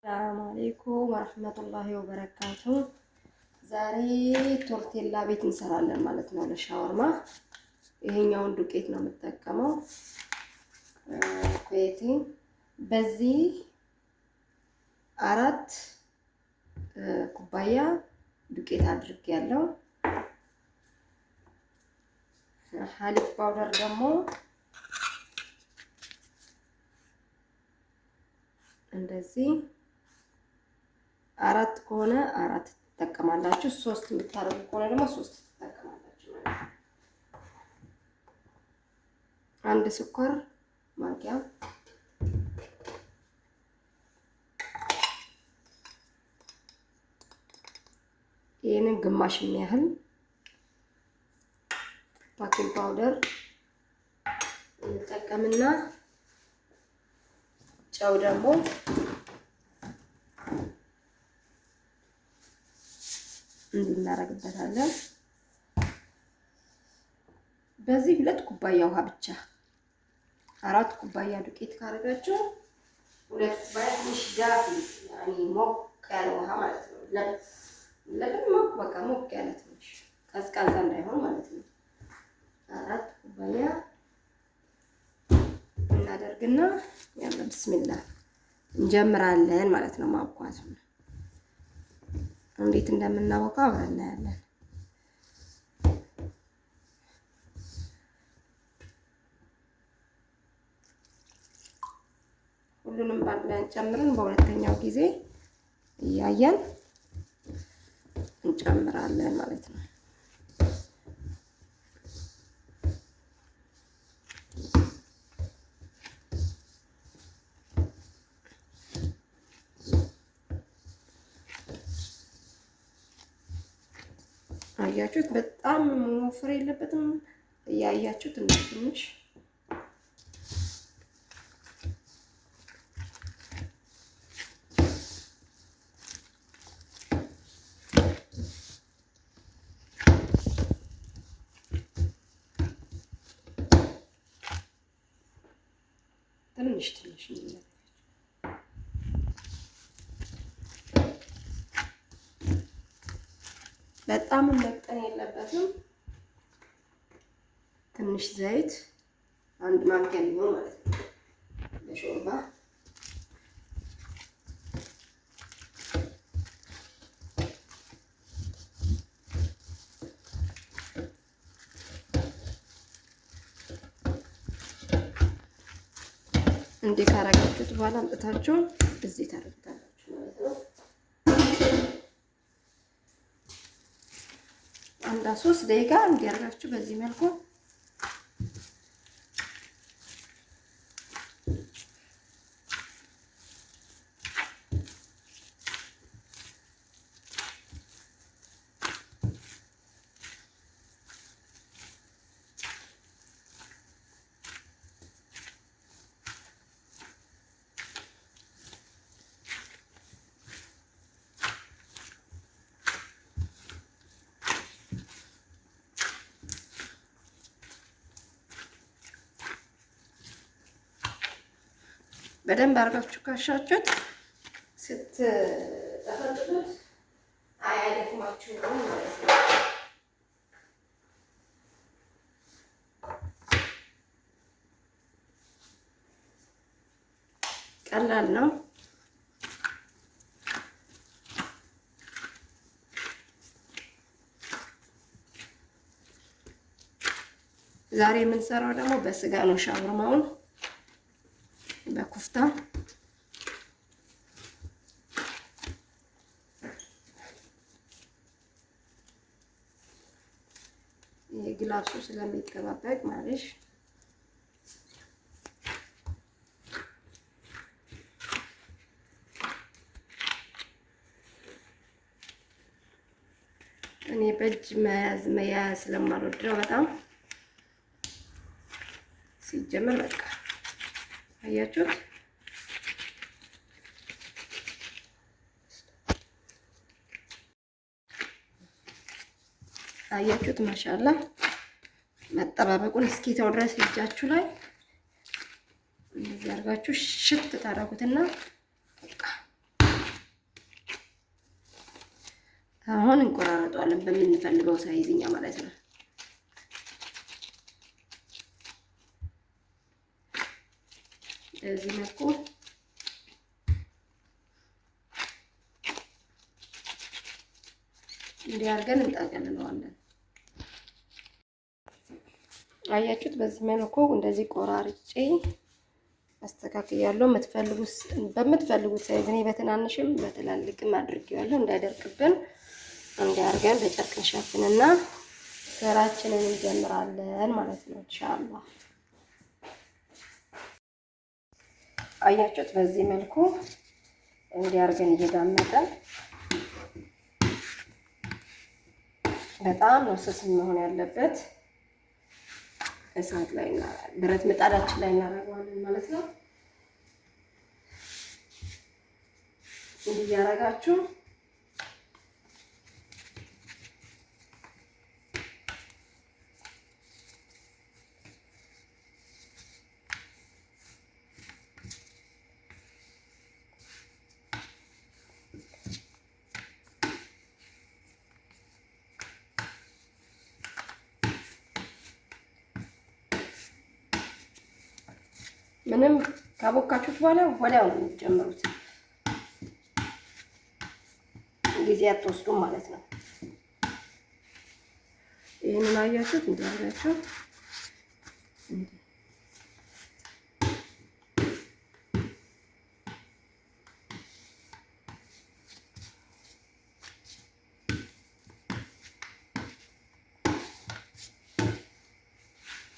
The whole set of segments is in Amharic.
ሰላም አለይኩም ወራህመቱላሂ ወበረካቱ። ዛሬ ቶርቴላ ቤት እንሰራለን ማለት ነው ለሻወርማ። ይሄኛውን ዱቄት ነው የምጠቀመው። ኩዌቲ በዚህ 4 ኩባያ ዱቄት አድርጌያለሁ። ሀሊብ ፓውደር ደግሞ እንደዚህ 4 ከሆነ 4 ትጠቀማላችሁ። 3 የምታደርጉ ከሆነ ደግሞ 3 ትጠቀማላችሁ ማለት ነው። አንድ ስኳር ማንኪያ፣ ይሄንን ግማሽ የሚያህል ባኪንግ ፓውደር እንጠቀምና ጨው ደግሞ እንድናረግበታለን። በዚህ 2 ኩባያ ውሃ ብቻ 4 ኩባያ ዱቄት ካረጋችሁ 2 ኩባያ ትንሽ ዳፊ ያኔ ሞቅ ያለ ውሃ ማለት ነው። ለምን ሞቅ ያለ ትንሽ ቀዝቃዛ እንዳይሆን ማለት ነው። 4 ኩባያ እናደርግና ያለ ብስሚላህ እንጀምራለን ማለት ነው ማብኳት። እንዴት እንደምናወቃው አብረን እናያለን። ሁሉንም ባንድ ላይ ጨምረን በሁለተኛው ጊዜ እያየን እንጨምራለን ማለት ነው። አያችሁት? በጣም መወፈር የለበትም። እያያችሁት ትንሽ በጣም መቅጠን የለበትም። ትንሽ ዘይት 1 ማንኪያ ሊሆን ማለት ነው ለሾርባ። እንዲህ ካረጋችሁት በኋላ አምጥታችሁ እዚህ ታረጋላችሁ ማለት ነው። አንድ 3 ደቂቃ እንዲያርጋችሁ በዚህ መልኩ በደንብ አድርጋችሁ ካሻችሁት ስትጠፈጥፉት አያደክማችሁም ማለት ነው። ቀላል ነው። ዛሬ የምንሰራው ደግሞ በስጋ ነው ሻወርማውን በኩፍታ። የግላሱ ስለሚጠባበቅ ማለት እኔ በእጅ መያዝ ስለማልወድ ነው በጣም ሲጀመር በቃ አያችሁት? አያችሁት? ማሻአላ መጠባበቁን እስኪተው ድረስ እጃችሁ ላይ እንደዚህ አድርጋችሁ ሽት ታደርጉትና በቃ አሁን እንቆራረጠዋለን በምንፈልገው ሳይዝኛ ማለት ነው። እዚህ መልኩ እንዲህ አድርገን እንጠቀልለዋለን። አያችሁት? በዚህ መልኩ እንደዚህ ቆራርጬ አስተካክያለሁ። በምትፈልጉት ሳይዝ እኔ በትናንሽም በትላልቅም አድርጌዋለሁ። እንዳይደርቅብን እንዲህ አድርገን በጨርቅ እንሸፍንና ስራችንን እንጀምራለን ማለት ነው ኢንሻአላህ። አያችሁት? በዚህ መልኩ እንዲህ አድርገን እየዳመጠን በጣም ነው ስስ መሆን ያለበት። እሳት ላይ ብረት ምጣዳችን ላይ እናደርገዋለን ማለት ነው። እንዲህ እያደረጋችሁ ምንም ካቦካችሁት በኋላ ወዲያው ነው የምትጨምሩት። ጊዜ አትወስዱም ማለት ነው። ይሄንን አያችሁት? እንዲያርጋችሁ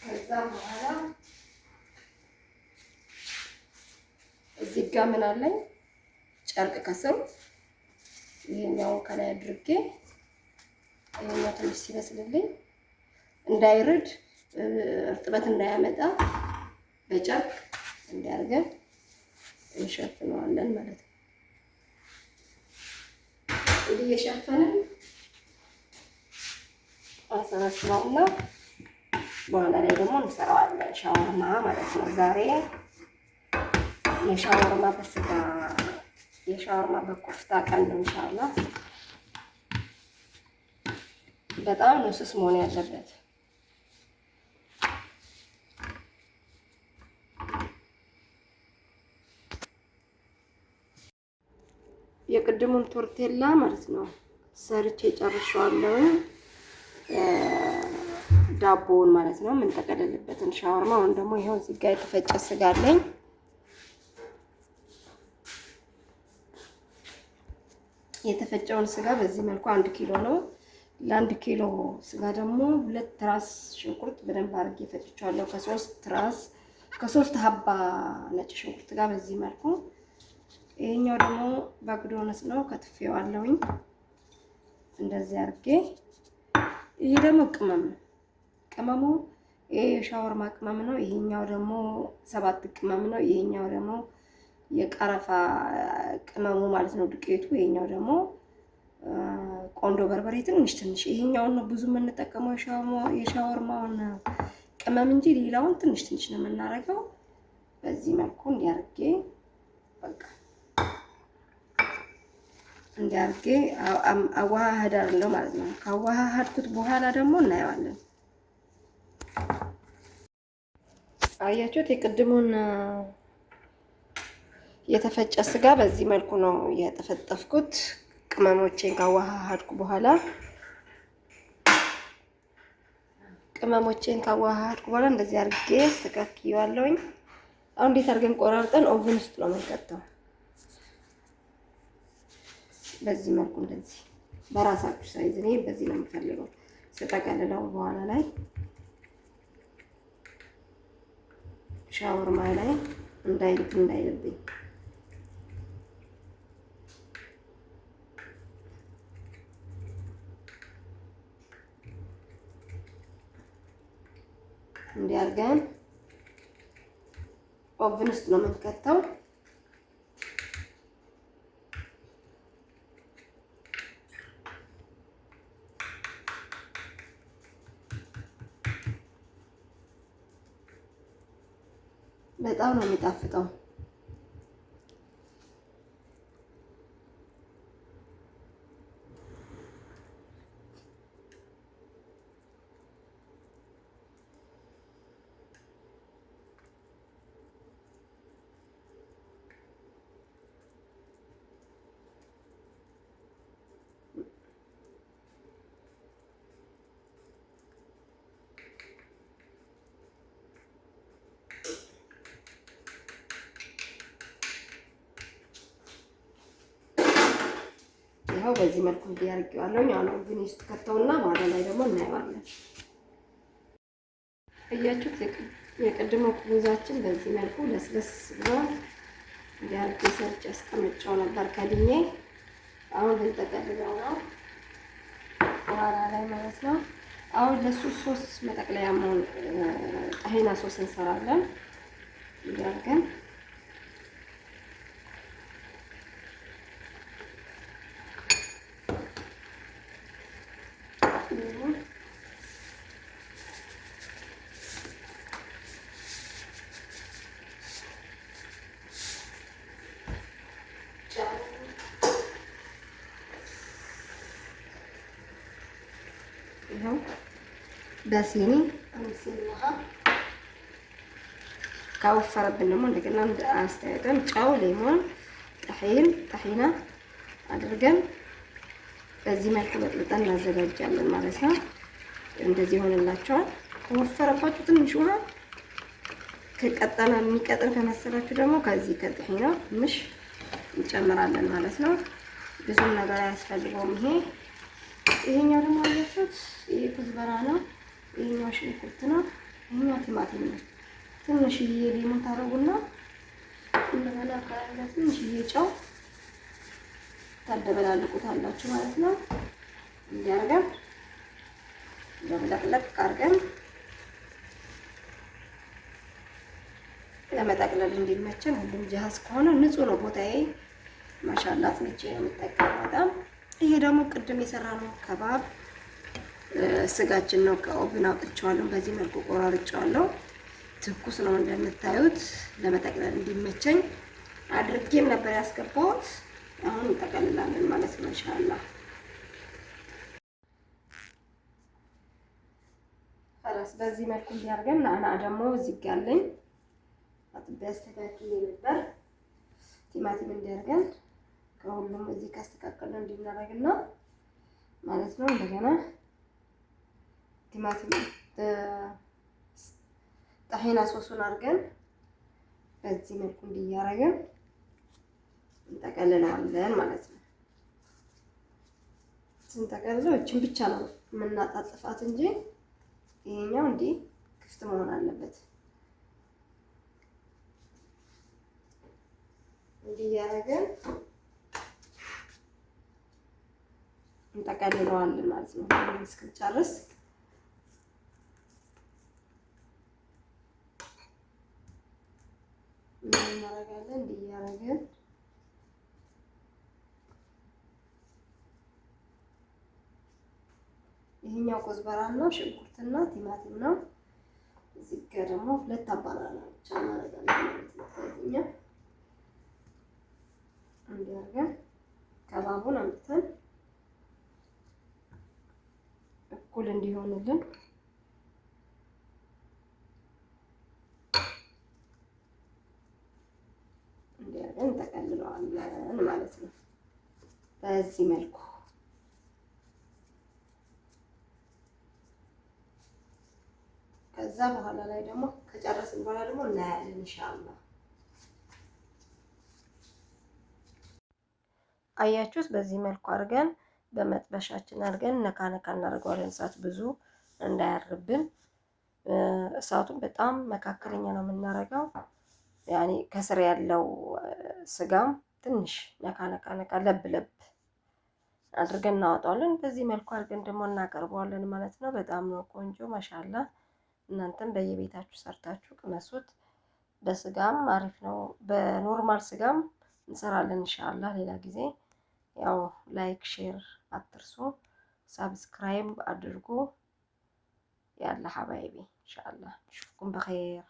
ከዛ በኋላ እዚህ ጋር ምን አለኝ ጨርቅ ከስሩ ይሄኛው ከላይ አድርጌ ይሄኛው ትንሽ ሲበስልልኝ እንዳይርድ እርጥበት እንዳያመጣ በጨርቅ እንዲያርገን እንሸፍነዋለን ማለት ነው። እንዲህ የሸፈንን አሰራስራውና በኋላ ላይ ደግሞ እንሰራዋለን ሻወርማ ማለት ነው። ዛሬ የሻወርማ በስጋ የሻወርማ በኮፍታ ቀን ነው ኢንሻአላህ። በጣም ነው ስስ መሆን ያለበት። የቅድሙን ቶርቴላ ማለት ነው ሰርቼ ጨርሻለሁ። ዳቦውን ማለት ነው የምንጠቀልልበትን ሻወርማ። አሁን ደግሞ ይሄው እዚህ ጋር የተፈጨ ስጋ አለኝ። የተፈጨውን ስጋ በዚህ መልኩ 1 ኪሎ ነው። ለ1 ኪሎ ስጋ ደግሞ 2 ራስ ሽንኩርት በደንብ አድርጌ ፈጭቻለሁ። ከ3 ሀባ ነጭ ሽንኩርት ጋር በዚህ መልኩ። ይሄኛው ደግሞ ባግዶነስ ነው ከትፌዋለሁኝ እንደዚህ አድርጌ። ይሄ ደግሞ ቅመም ነው። ቅመሙ ይሄ የሻወርማ ቅመም ነው። ይሄኛው ደግሞ 7 ቅመም ነው። ይሄኛው ደግሞ የቀረፋ ቅመሙ ማለት ነው ዱቄቱ። ይሄኛው ደግሞ ቆንዶ በርበሬ ትንሽ። ይሄኛውን ነው ብዙ የምንጠቀመው የሻወርማውን ቅመም እንጂ ሌላውን ትንሽ ነው የምናደርገው። በዚህ መልኩ እንዲያርጌ በቃ እንዲያርጌ አዋሃዳለሁ ማለት ነው። ካዋሃድኩት በኋላ ደግሞ እናየዋለን። አያችሁት? የቅድሙን የተፈጨ ስጋ በዚህ መልኩ ነው የጠፈጠፍኩት። ቅመሞቼን ካዋሃድኩ በኋላ እንደዚህ አድርጌ አስተካክየዋለሁኝ። አሁን እንዴት አድርገን ቆራርጠን ኦቨን ውስጥ ነው የምንከተው። በዚህ መልኩ እንደዚህ በራሳችሁ ሳይዝ። እኔ በዚህ ነው የምፈልገው። ስጠቀልለው በኋላ ላይ ሻወርማ ላይ እንዳይልብኝ እንዲያርገን ኦቨን ውስጥ ነው የምንከተው። በጣም ነው የሚጣፍጠው። ይኸው በዚህ መልኩ እንዲያርገዋለሁ። ያው ግን ውስጥ ከተውና በኋላ ላይ ደግሞ እናየዋለን። እያችሁት የቅድሞ ኩዛችን በዚህ መልኩ ለስለስ ብሏል። እንዲያርግ ሰርች አስቀምጫው ነበር ከድኜ። አሁን ልንጠቀልለው ነው በኋላ ላይ ማለት ነው። አሁን ለሱ ሶስ መጠቅለያ መሆን ጣሂና ሶስ እንሰራለን። እንዲያርገን ይኸው በሲኒ አንሲኒ ውሃ ካወፈረብን ደግሞ እንደገና አስተያየተን ጨው፣ ሌሞን፣ ጣሂና አድርገን በዚህ መልኩ በጥብጠን እናዘጋጃለን ማለት ነው። እንደዚህ ሆነላችኋል። ከወፈረባችሁ ትንሽ ውሃ ከቀጠና የሚቀጥን ከመሰላችሁ ደግሞ ከዚህ ከጣሂና ትንሽ እንጨምራለን ማለት ነው። ብዙም ነገር አያስፈልገውም። ይሄኛው ደግሞ አያችሁት፣ ይሄ ኩዝበራ ነው። ይሄኛው ሽንኩርት ነው። ይሄኛው ቲማቲም ነው። ትንሽዬ ሊሞን ታረጉና እንደገና ካለ ትንሽዬ ጨው ታደበላልቁታላችሁ ማለት ነው። እንዲያርገን ለቅለቅ አድርገን ለመጠቅለል እንዲመቸን ሁሉም ጃሃዝ ከሆነ ንጹህ ነው ቦታዬ። ማሻአላ ጽንቼ ነው የምጠቀመው በጣም። ይሄ ደግሞ ቅድም የሰራነው ከባብ ስጋችን ነው። ከኦቭን አውጥቼዋለሁ። በዚህ መልኩ ቆራርጬዋለሁ። ትኩስ ነው እንደምታዩት። ለመጠቅለል እንዲመቸኝ አድርጌም ነበር ያስገባሁት። አሁን እንጠቀልላለን ማለት ነው ኢንሻአላህ። خلاص በዚህ መልኩ እንዲያርገን ናና ደግሞ እዚህ ጋር አለኝ አጥቤ አስተካክዬ ነበር። ቲማቲም እንዲያርገን ከሁሉም እዚህ ካስተካከልን እንድናረግና ማለት ነው። እንደገና ቲማቲም ጣሂና ሶሱን አድርገን በዚህ መልኩ እንዲያረገን እንጠቀልለዋለን ማለት ነው። ስንጠቀልለው እቺን ብቻ ነው የምናጣጥፋት እንጂ ይሄኛው እንዲህ ክፍት መሆን አለበት። እንዲህ ያረገን እንጠቀልለዋለን ማለት ነው። እስክንጨርስ እናረጋለን። እንዲህ ያረገን ይሄኛው ኮዝበራ ነው፣ ሽንኩርትና ቲማቲም ነው። እዚህ ጋር ደግሞ ሁለት አባላላ ብቻ እናደርጋለን ማለት ነው። ይሄኛው እንዲያርገን ከባቡን አምጥተን እኩል እንዲሆንልን እንዲያርገን እንጠቀልለዋለን ማለት ነው በዚህ መልኩ። ከዛ በኋላ ላይ ደግሞ ከጨረስን በኋላ ደግሞ እናያለን ኢንሻአላህ። አያችሁት? በዚህ መልኩ አድርገን በመጥበሻችን አድርገን ነካ ነካ እናደርገዋለን። እሳት ብዙ እንዳያርብን፣ እሳቱን በጣም መካከለኛ ነው የምናደርገው። ያኔ ከስር ያለው ስጋም ትንሽ ነካ ነካ ነካ ለብ ለብ አድርገን እናወጣዋለን። በዚህ መልኩ አድርገን ደግሞ እናቀርበዋለን ማለት ነው። በጣም ነው ቆንጆ ማሻአላ። እናንተም በየቤታችሁ ሰርታችሁ ቅመሱት። በስጋም አሪፍ ነው። በኖርማል ስጋም እንሰራለን ኢንሻአላህ ሌላ ጊዜ። ያው ላይክ ሼር አትርሱ፣ ሰብስክራይብ አድርጉ። ያለ ሐባይቢ ኢንሻአላህ ሹፍኩም በኸይር